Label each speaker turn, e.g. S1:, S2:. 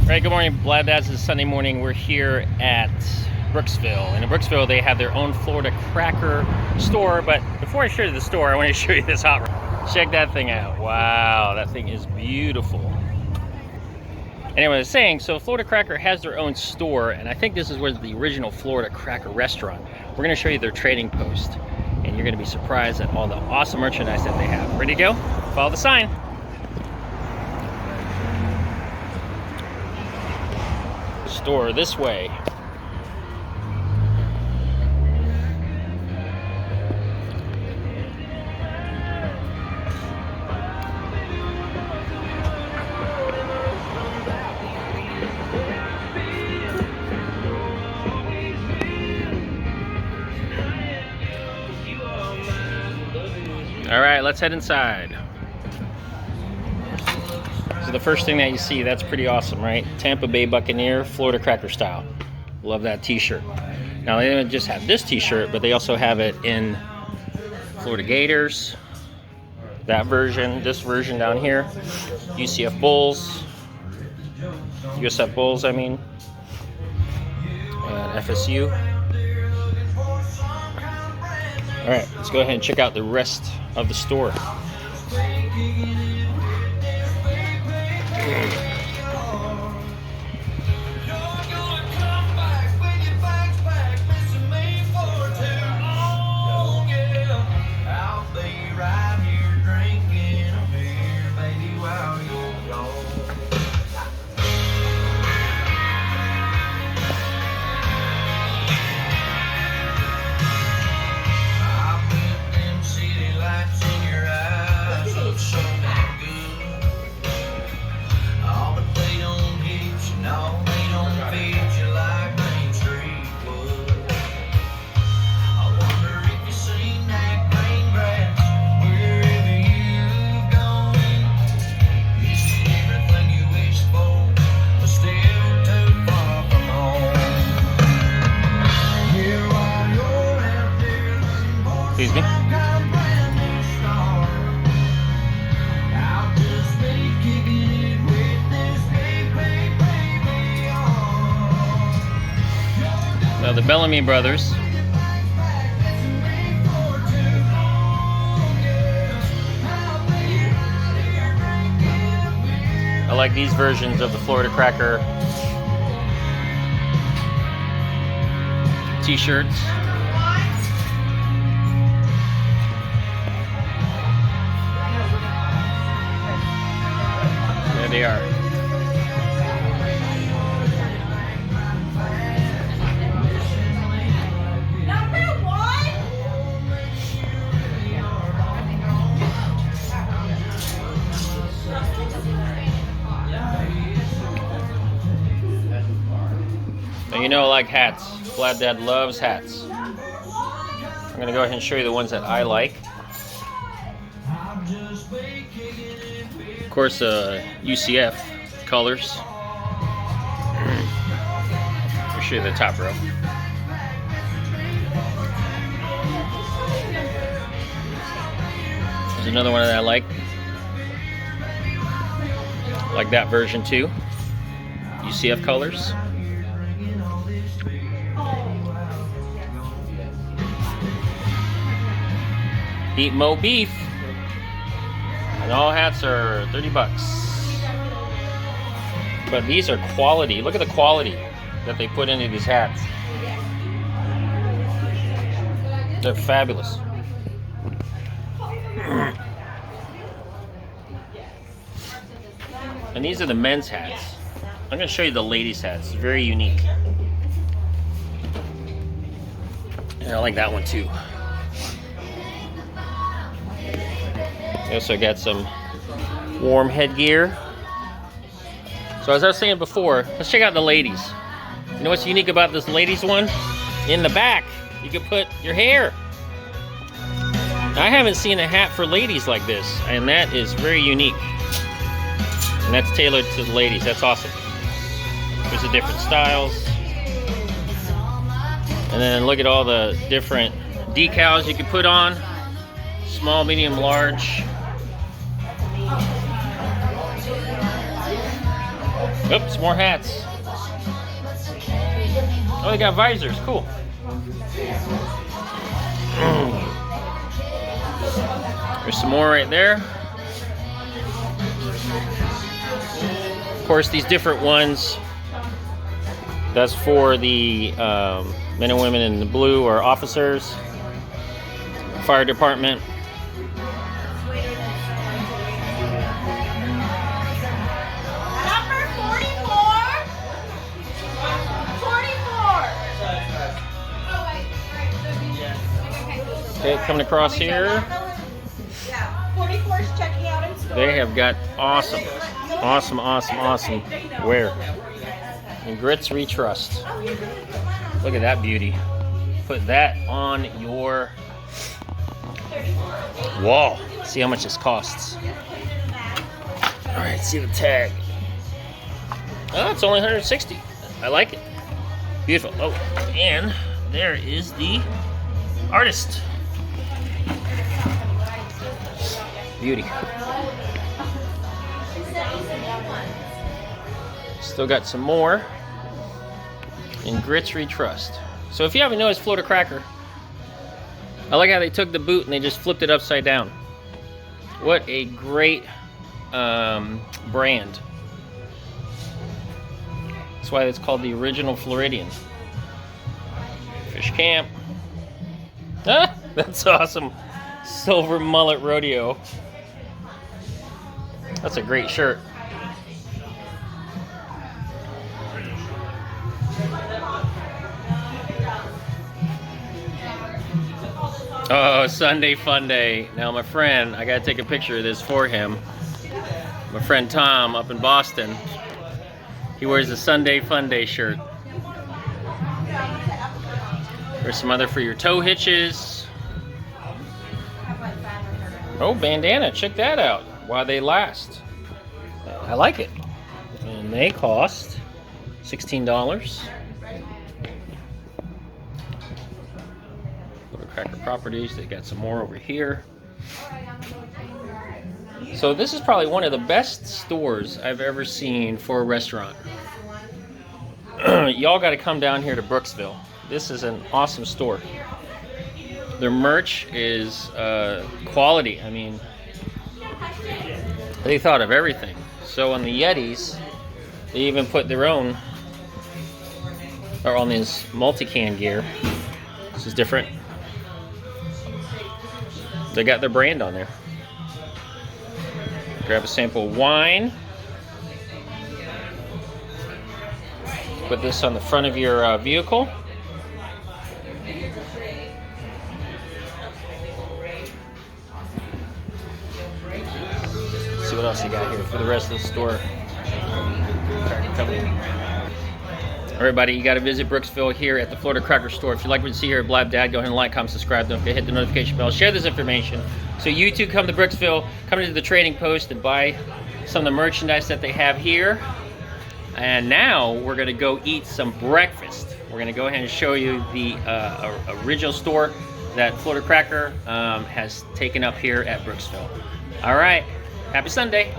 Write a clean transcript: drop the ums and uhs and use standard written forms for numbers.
S1: Right, good morning, Blab Dads. It's Sunday morning. We're here at Brooksville. And in Brooksville, they have their own Florida cracker store. But before I show you the store, I want to show you this hot rod. Check that thing out. Wow, that thing is beautiful. Anyway, I was saying, so Florida Cracker has their own store, and I think this is where the original Florida Cracker restaurant. We're going to show you their trading post, and you're going to be surprised at all the awesome merchandise that they have. Ready to go? Follow the sign. Store this way. All right, let's head inside. So the first thing that you see, that's pretty awesome, right? Tampa Bay Buccaneer, Florida Cracker style. Love that t-shirt. Now they don't just have this t-shirt, but they also have it in Florida Gators, that version, this version down here, UCF Bulls, USF Bulls, I mean, and FSU. All right, let's go ahead and check out the rest of the store. Excuse me. Now the Bellamy brothers. I like these versions of the Florida Cracker t-shirts. There they are.
S2: Number one.
S1: Now you know I like hats. Blab Dad loves hats. I'm gonna go ahead and show you the ones that I like. Of course, UCF colors. I'll show you the top row. There's another one that I like. Like that version too. UCF colors. Eat Mo beef. And all hats are 30 bucks. But these are quality. Look at the quality that they put into these hats. They're fabulous. And these are the men's hats. I'm going to show you the ladies' hats. It's very unique. And I like that one too. I also got some warm headgear. So as I was saying before, let's check out the ladies. You know what's unique about this ladies one? In the back, you can put your hair. I haven't seen a hat for ladies like this, and that is very unique. And that's tailored to the ladies. That's awesome. There's the different styles. And then look at all the different decals you can put on. Small, medium, large. Oops, more hats. Oh, they got visors. Cool. There's some more right there. Of course, these different ones, that's for the men and women in the blue or officers, fire department.
S2: Number 44. 44.
S1: Okay, coming across here,
S2: Yeah, 44 is checking out in store.
S1: they have got awesome wear. And grits we trust. Look at that beauty. Put that on your wall. See how much this costs. All right, see the tag. Oh, it's only 160. I like it. Beautiful. Oh, and there is the artist. Beauty. Still got some more in grits we trust. So if you haven't noticed Florida Cracker, I like how they took the boot and they just flipped it upside down. What a great brand. That's why it's called the original Floridian. Fish Camp. Ah, that's awesome. Silver Mullet Rodeo. That's a great shirt. Oh, Sunday Fun Day. Now my friend, I gotta take a picture of this for him. My friend Tom up in Boston, he wears a Sunday Fun Day shirt. There's some other for your tow hitches. Oh, bandana, check that out. While they last. I like it. And they cost $16. Cracker Properties, they got some more over here. So this is probably one of the best stores I've ever seen for a restaurant. Y'all got to come down here to Brooksville. This is an awesome store. Their merch is quality. I mean, they thought of everything. So on the Yetis, they even put their own, or on this multi-can gear. This is different. They got their brand on there. Grab a sample of wine. Put this on the front of your vehicle. Let's see what else you got here for the rest of the store. Everybody, you got to visit Brooksville here at the Florida Cracker Store. If you like what you see here at Blab Dad, go ahead and like, comment, subscribe. Don't forget to hit the notification bell. Share this information so you too come to Brooksville, come into the Trading Post and buy some of the merchandise that they have here. And now we're going to go eat some breakfast. We're going to go ahead and show you the original store that Florida Cracker has taken up here at Brooksville. All right, happy Sunday.